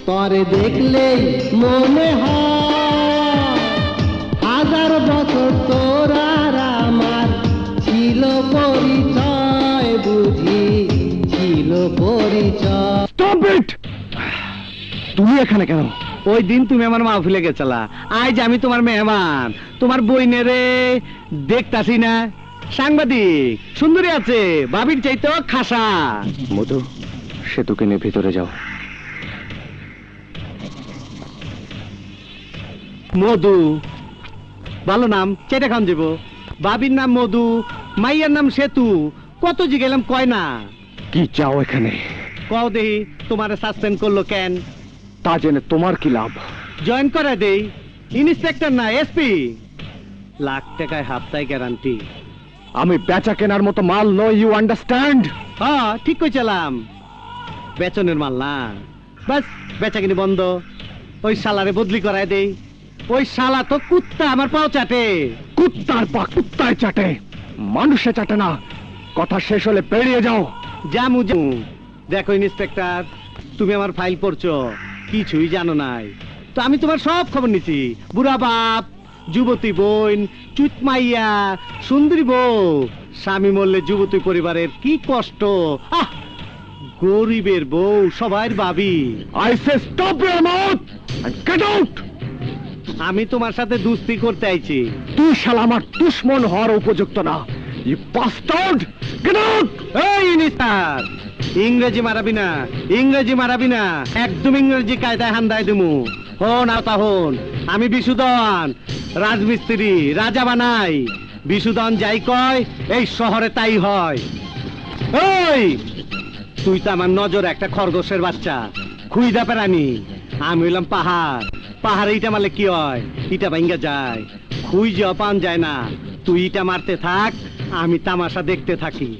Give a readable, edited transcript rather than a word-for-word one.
তরে দেখলেই মনে হয় হাজার বছর তোর আর আমার ছিল পরিচয়, বুঝি ছিল পরিচয়। Stop it! তুমি এখানে কেন? ওই দিন তুমি আমার মাহফিলে গেছলা, আজ আমি তোমার মেহমান। তোমার বইনেরে দেখতাছি না? সাংবাদিক সুন্দরী আছে, ভাবির চাইতো খাসা। মধু, সেতুকে নিয়ে ভিতরে যাও। মধু ভালো নাম, চেটে খান যাব। ভাবির নাম মধু, মাইয়ার নাম সেতু। কত জিগেলাম কয় না। কি চাও এখানে? কও দেহি তোমার সাসপেন্ড করলো কেন? তা জেনে তোমার কি লাভ? জয়েন করে দেই। ইন্সপেক্টর না এসপি। লাখ টাকায় হাফতায় গ্যারান্টি। আমি বেচা কেনার মতো মাল নই, ইউ আন্ডারস্ট্যান্ড? হ্যাঁ ঠিক কইছিলাম, বেচনের মাল না। বাস বেচা কিনি বন্ধ। ওই শালারে বদলি করায় দেই। ওই শালা তো কুত্তা, আমার পাও চাটে। কুত্তার পা কুত্তায় চাটে, মানুষে চাটে না। কথা শেষ হলে বেরিয়ে যাও। জামু জামু। দেখো ইন্সপেক্টর, তুমি আমার ফাইল পড়ছো, কিছুই জানো নাই। তো আমি তোমার সব খবর নিছি। বুড়া বাপ, যুবতী বোন, চুতমাইয়া, সুন্দরী বউ, স্বামী মরলে যুবতী পরিবারের কি কষ্ট। আহ, গরিবের বউ সবার ভাবি। I say stop your mouth and get out. আমি তোমার সাথে দুস্তি করতে আইছি। তুই শালা আমার দুশমন হওয়ার উপযুক্ত না। You bastard, get out. এই ইনিস্টার, ইংরেজি মারাবি না, ইংরেজি মারাবি না। একদম ইংরেজি কায়দায় হান্দায় দিমু। হন আতা হন, আমি বিশুধন রাজমিস্ত্রি, রাজা বানাই। বিশুধন যাই কয় এই শহরে তাই হয়। এই তুই তো আমার নজর একটা খরগোশের বাচ্চা, খুইদা প্রাণী। আমি হইলাম পাহাড়, পাহাড়ে ইটা মারলে কি হয়? ইটা ভাঙ্গা যায়, খুই যে পান যায় না। তুই ইটা মারতে থাক, আমি তামাশা দেখতে থাকি।